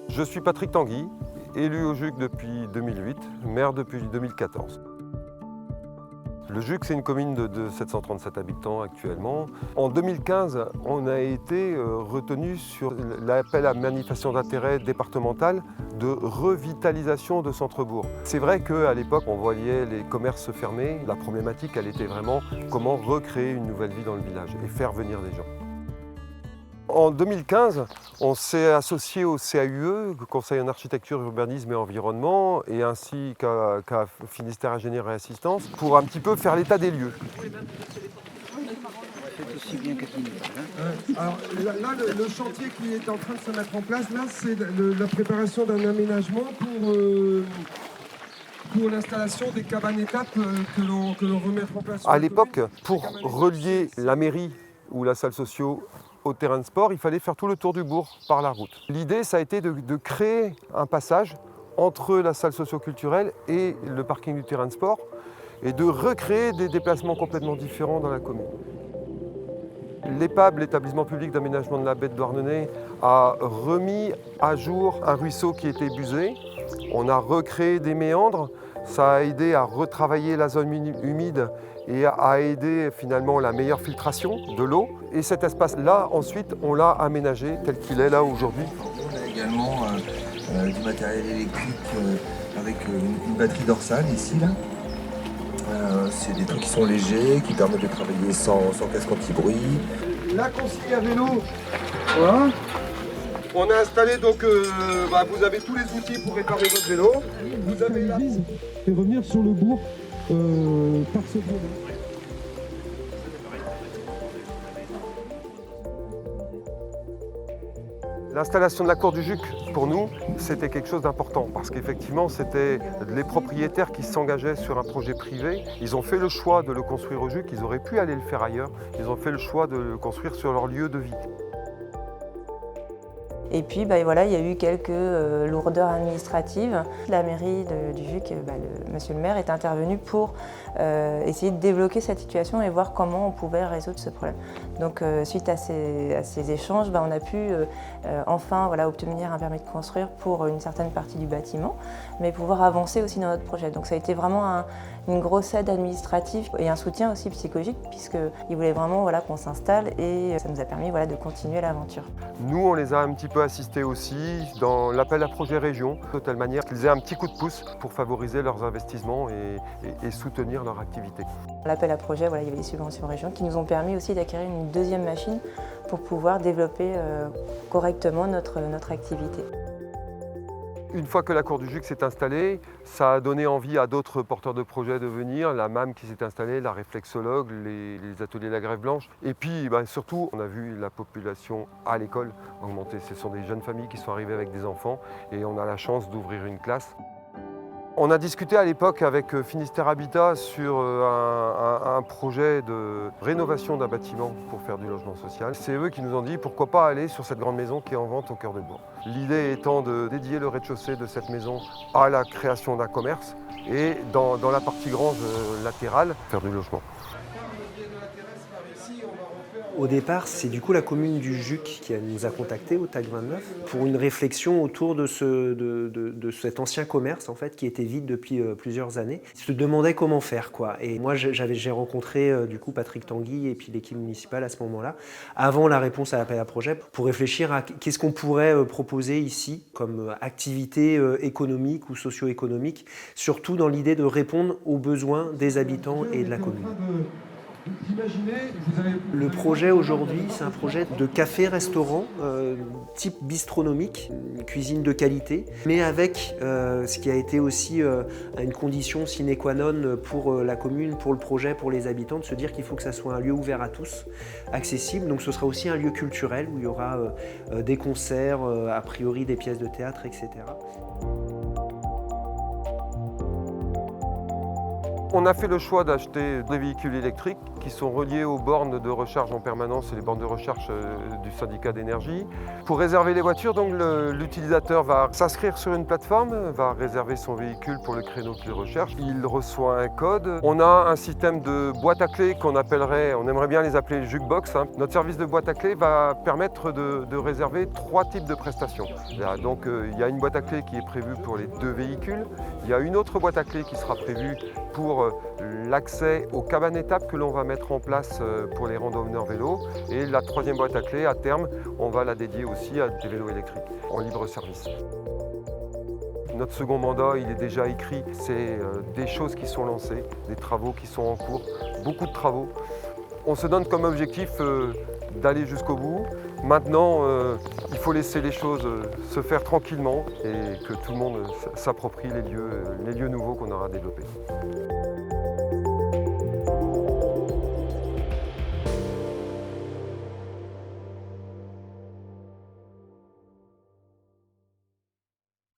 Je suis Patrick Tanguy, élu au JUC depuis 2008, maire depuis 2014. Le JUC, c'est une commune de 737 habitants actuellement. En 2015, on a été retenu sur l'appel à manifestation d'intérêt départemental de revitalisation de centre-bourg. C'est vrai qu'à l'époque, on voyait les commerces se fermer. La problématique, elle était vraiment comment recréer une nouvelle vie dans le village et faire venir des gens. En 2015, on s'est associé au CAUE, Conseil en architecture, urbanisme et environnement, et ainsi qu'à Finistère Ingénieur et Assistance, pour un petit peu faire l'état des lieux. Alors là, le chantier qui est en train de se mettre en place, là, c'est la préparation d'un aménagement pour l'installation des cabanes étapes que l'on remettra en place. À l'époque, pour relier la mairie ou la salle socio au terrain de sport, il fallait faire tout le tour du bourg par la route. L'idée, ça a été de créer un passage entre la salle socio-culturelle et le parking du terrain de sport et de recréer des déplacements complètement différents dans la commune. L'EPAB, l'établissement public d'aménagement de la baie de Douarnenez, a remis à jour un ruisseau qui était busé. On a recréé des méandres. Ça a aidé à retravailler la zone humide et à aider finalement la meilleure filtration de l'eau. Et cet espace-là, ensuite, on l'a aménagé tel qu'il est là aujourd'hui. On a également du matériel électrique avec une batterie dorsale ici. Là. C'est des trucs qui sont légers, qui permettent de travailler sans casque anti-bruit. La consigne à vélo, voilà. On a installé donc, vous avez tous les outils pour réparer votre vélo. Vous avez la vise et revenir sur le bourg par ce bourg. L'installation de la cour du JUC, pour nous, c'était quelque chose d'important parce qu'effectivement, c'était les propriétaires qui s'engageaient sur un projet privé. Ils ont fait le choix de le construire au JUC, ils auraient pu aller le faire ailleurs. Ils ont fait le choix de le construire sur leur lieu de vie. Et puis voilà, il y a eu quelques lourdeurs administratives. La mairie du JUC, monsieur le maire, est intervenu pour essayer de débloquer cette situation et voir comment on pouvait résoudre ce problème. Donc suite à ces échanges, on a pu enfin obtenir un permis de construire pour une certaine partie du bâtiment, mais pouvoir avancer aussi dans notre projet. Donc ça a été vraiment une grosse aide administrative et un soutien aussi psychologique puisqu'ils voulaient vraiment qu'on s'installe et ça nous a permis de continuer l'aventure. Nous, on les a un petit peu assistés aussi dans l'appel à projet région, de telle manière qu'ils aient un petit coup de pouce pour favoriser leurs investissements et soutenir leur activité. L'appel à projet, il y avait les subventions région qui nous ont permis aussi d'acquérir une deuxième machine pour pouvoir développer correctement notre activité. Une fois que la cour du JUC s'est installée, ça a donné envie à d'autres porteurs de projets de venir. La MAM qui s'est installée, la réflexologue, les ateliers de la grève blanche. Et puis surtout, on a vu la population à l'école augmenter. Ce sont des jeunes familles qui sont arrivées avec des enfants et on a la chance d'ouvrir une classe. On a discuté à l'époque avec Finistère Habitat sur un projet de rénovation d'un bâtiment pour faire du logement social. C'est eux qui nous ont dit pourquoi pas aller sur cette grande maison qui est en vente au cœur de bourg. L'idée étant de dédier le rez-de-chaussée de cette maison à la création d'un commerce et dans la partie grange latérale, faire du logement. Au départ, c'est du coup la commune du JUC qui nous a contactés au TAC 29 pour une réflexion autour de cet ancien commerce en fait, qui était vide depuis plusieurs années. Ils se demandaient comment faire, quoi. Et moi, j'ai rencontré du coup Patrick Tanguy et puis l'équipe municipale à ce moment-là, avant la réponse à l'appel à projet, pour réfléchir à qu'est-ce qu'on pourrait proposer ici comme activité économique ou socio-économique, surtout dans l'idée de répondre aux besoins des habitants et de la commune. Le projet aujourd'hui, c'est un projet de café-restaurant type bistronomique, une cuisine de qualité, mais avec ce qui a été aussi une condition sine qua non pour la commune, pour le projet, pour les habitants, de se dire qu'il faut que ça soit un lieu ouvert à tous, accessible. Donc ce sera aussi un lieu culturel où il y aura des concerts, a priori des pièces de théâtre, etc. On a fait le choix d'acheter des véhicules électriques qui sont reliés aux bornes de recharge en permanence et les bornes de recharge du syndicat d'énergie. Pour réserver les voitures, donc l'utilisateur va s'inscrire sur une plateforme, va réserver son véhicule pour le créneau qu'il recherche. Il reçoit un code. On a un système de boîte à clés qu'on appellerait, on aimerait bien les appeler jukebox. Notre service de boîte à clés va permettre de réserver 3 types de prestations. Là, donc il y a une boîte à clés qui est prévue pour les 2 véhicules. Il y a une autre boîte à clés qui sera prévue pour l'accès aux cabanes étapes que l'on va mettre en place pour les randonneurs vélos. Et la 3e boîte à clés, à terme, on va la dédier aussi à des vélos électriques en libre service. Notre second mandat, il est déjà écrit. C'est des choses qui sont lancées, des travaux qui sont en cours, beaucoup de travaux. On se donne comme objectif d'aller jusqu'au bout. Maintenant, il faut laisser les choses se faire tranquillement et que tout le monde s'approprie les lieux nouveaux qu'on aura développés.